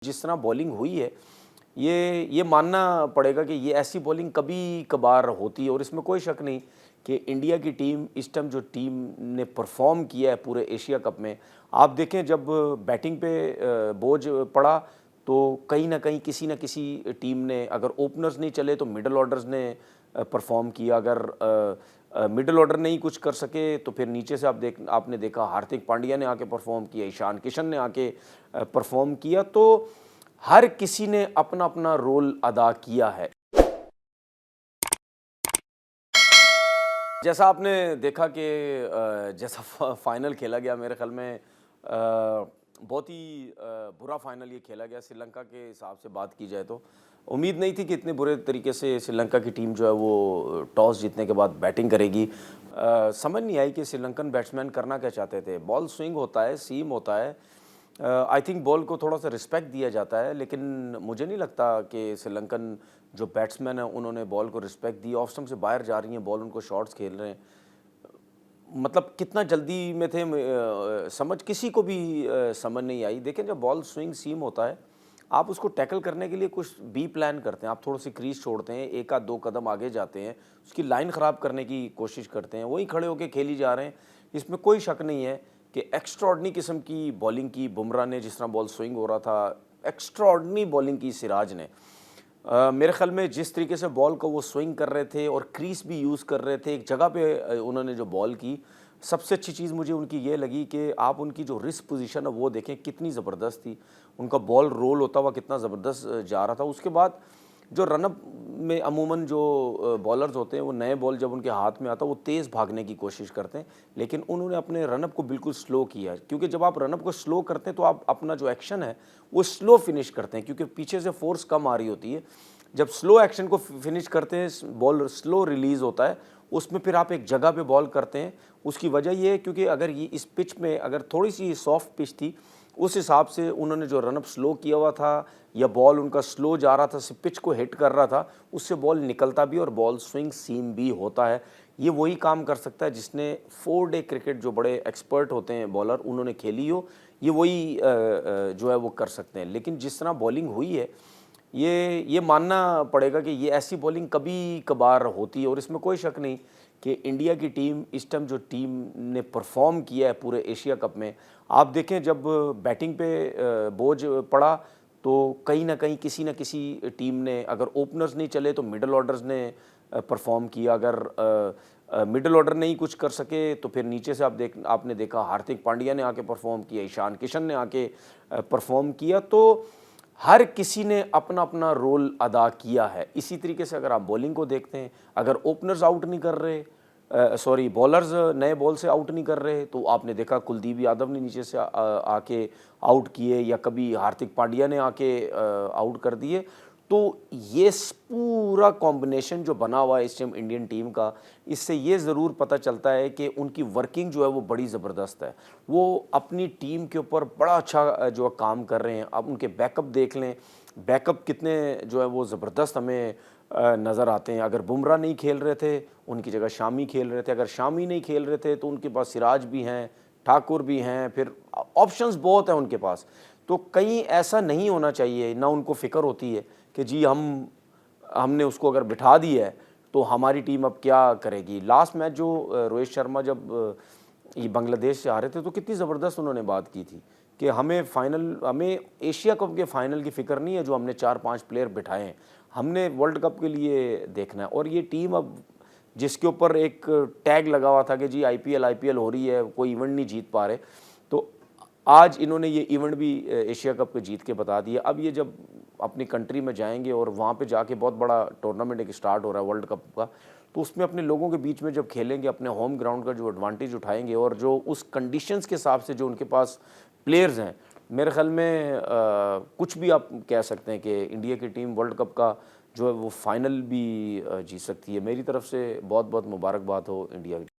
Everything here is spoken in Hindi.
जिस तरह बॉलिंग हुई है, ये मानना पड़ेगा कि ये ऐसी बॉलिंग कभी कभार होती है और इसमें कोई शक नहीं कि इंडिया की टीम इस टाइम जो टीम ने परफॉर्म किया है पूरे एशिया कप में, आप देखें जब बैटिंग पे बोझ पड़ा तो कहीं ना कहीं किसी न किसी टीम ने, अगर ओपनर्स नहीं चले तो मिडल ऑर्डर्स ने परफॉर्म किया। अगर मिडल ऑर्डर नहीं कुछ कर सके तो फिर नीचे से आपने देखा हार्दिक पांड्या ने आके परफॉर्म किया, ईशान किशन ने आके परफॉर्म किया। तो हर किसी ने अपना अपना रोल अदा किया है। जैसा आपने देखा कि जैसा फाइनल खेला गया, मेरे ख्याल में बहुत ही बुरा फाइनल ये खेला गया। श्रीलंका के हिसाब से बात की जाए तो उम्मीद नहीं थी कि इतने बुरे तरीके से श्रीलंका की टीम जो है वो टॉस जीतने के बाद बैटिंग करेगी। समझ नहीं आई कि श्रीलंकन बैट्समैन करना क्या चाहते थे। बॉल स्विंग होता है, सीम होता है, आई थिंक बॉल को थोड़ा सा रिस्पेक्ट दिया जाता है, लेकिन मुझे नहीं लगता कि श्रीलंकन जो बैट्समैन है उन्होंने बॉल को रिस्पेक्ट दी। ऑफ स्टंप से बाहर जा रही हैं बॉल, उनको शॉट्स खेल रहे हैं, मतलब कितना जल्दी में थे, समझ किसी को भी समझ नहीं आई। देखें जब बॉल स्विंग सीम होता है, आप उसको टैकल करने के लिए कुछ बी प्लान करते हैं, आप थोड़ा सी क्रीज छोड़ते हैं, एक आध दो कदम आगे जाते हैं, उसकी लाइन ख़राब करने की कोशिश करते हैं, वहीं खड़े होकर खेली जा रहे हैं। इसमें कोई शक नहीं है कि एक्स्ट्रॉर्डनरी किस्म की बॉलिंग की बुमराह ने, जिस तरह बॉल स्विंग हो रहा था, एक्स्ट्रॉर्डनरी बॉलिंग की सिराज ने। मेरे ख्याल में जिस तरीके से बॉल को वो स्विंग कर रहे थे और क्रीज भी यूज़ कर रहे थे, एक जगह पे उन्होंने जो बॉल की, सबसे अच्छी चीज़ मुझे उनकी ये लगी कि आप उनकी जो रिस्ट पोजीशन है वो देखें कितनी ज़बरदस्त थी। उनका बॉल रोल होता हुआ कितना ज़बरदस्त जा रहा था। उसके बाद जो रनअप में अमूमन जो बॉलर्स होते हैं वो नए बॉल जब उनके हाथ में आता है वो तेज़ भागने की कोशिश करते हैं, लेकिन उन्होंने अपने रनअप को बिल्कुल स्लो किया, क्योंकि जब आप रनअप को स्लो करते हैं तो आप अपना जो एक्शन है वो स्लो फिनिश करते हैं, क्योंकि पीछे से फोर्स कम आ रही होती है। जब स्लो एक्शन को फिनिश करते हैं, बॉल स्लो रिलीज़ होता है, उसमें फिर आप एक जगह पे बॉल करते हैं। उसकी वजह ये है क्योंकि अगर ये इस पिच में अगर थोड़ी सी सॉफ्ट पिच थी, उस हिसाब से उन्होंने जो रनअप स्लो किया हुआ था या बॉल उनका स्लो जा रहा था, पिच को हिट कर रहा था, उससे बॉल निकलता भी और बॉल स्विंग सीम भी होता है। ये वही काम कर सकता है जिसने 4 डे क्रिकेट, जो बड़े एक्सपर्ट होते हैं बॉलर, उन्होंने खेली हो, ये वही जो है वो कर सकते हैं। लेकिन जिस तरह बॉलिंग हुई है, ये मानना पड़ेगा कि ये ऐसी बॉलिंग कभी कभार होती है और इसमें कोई शक नहीं कि इंडिया की टीम इस टाइम जो टीम ने परफॉर्म किया है पूरे एशिया कप में, आप देखें जब बैटिंग पे बोझ पड़ा तो कहीं ना कहीं किसी न किसी टीम ने, अगर ओपनर्स नहीं चले तो मिडल ऑर्डर्स ने परफॉर्म किया। अगर मिडल ऑर्डर नहीं कुछ कर सके तो फिर नीचे से आपने देखा हार्दिक पांड्या ने आके परफॉर्म किया, ईशान किशन ने आके परफॉर्म किया। तो हर किसी ने अपना अपना रोल अदा किया है। इसी तरीके से अगर आप बॉलिंग को देखते हैं, अगर ओपनर्स आउट नहीं कर रहे, सॉरी बॉलर्स नए बॉल से आउट नहीं कर रहे, तो आपने देखा कुलदीप यादव ने नीचे से आके आउट किए, या कभी हार्दिक पांड्या ने आके आउट कर दिए। तो ये पूरा कॉम्बिनेशन जो बना हुआ है इस टाइम इंडियन टीम का, इससे ये ज़रूर पता चलता है कि उनकी वर्किंग जो है वो बड़ी ज़बरदस्त है। वो अपनी टीम के ऊपर बड़ा अच्छा जो है काम कर रहे हैं। अब उनके बैकअप देख लें, बैकअप कितने जो है वो ज़बरदस्त हमें नज़र आते हैं। अगर बुमराह नहीं खेल रहे थे, उनकी जगह शामी खेल रहे थे, अगर शामी नहीं खेल रहे थे तो उनके पास सिराज भी हैं, ठाकुर भी हैं, फिर ऑप्शंस बहुत हैं उनके पास। तो कहीं ऐसा नहीं होना चाहिए, ना उनको फ़िक्र होती है कि जी हमने उसको अगर बिठा दिया है तो हमारी टीम अब क्या करेगी। लास्ट मैच जो रोहित शर्मा जब ये बांग्लादेश से हारे थे तो कितनी ज़बरदस्त उन्होंने बात की थी कि हमें एशिया कप के फाइनल की फ़िक्र नहीं है जो हमने 4-5 प्लेयर बिठाए हैं, हमने वर्ल्ड कप के लिए देखना है। और ये टीम अब जिसके ऊपर एक टैग लगा हुआ था कि जी आईपीएल हो रही है, कोई इवेंट नहीं जीत पा रहे, तो आज इन्होंने ये इवेंट भी एशिया कप पे जीत के बता दिया। अब ये जब अपनी कंट्री में जाएंगे और वहाँ पे जाके बहुत बड़ा टूर्नामेंट एक स्टार्ट हो रहा है वर्ल्ड कप का, तो उसमें अपने लोगों के बीच में जब खेलेंगे, अपने होम ग्राउंड का जो एडवांटेज उठाएंगे और जो उस कंडीशंस के हिसाब से जो उनके पास प्लेयर्स हैं, मेरे ख्याल में कुछ भी आप कह सकते हैं कि इंडिया की टीम वर्ल्ड कप का जो है वो फाइनल भी जीत सकती है। मेरी तरफ से बहुत बहुत मुबारकबाद हो इंडिया की टीम।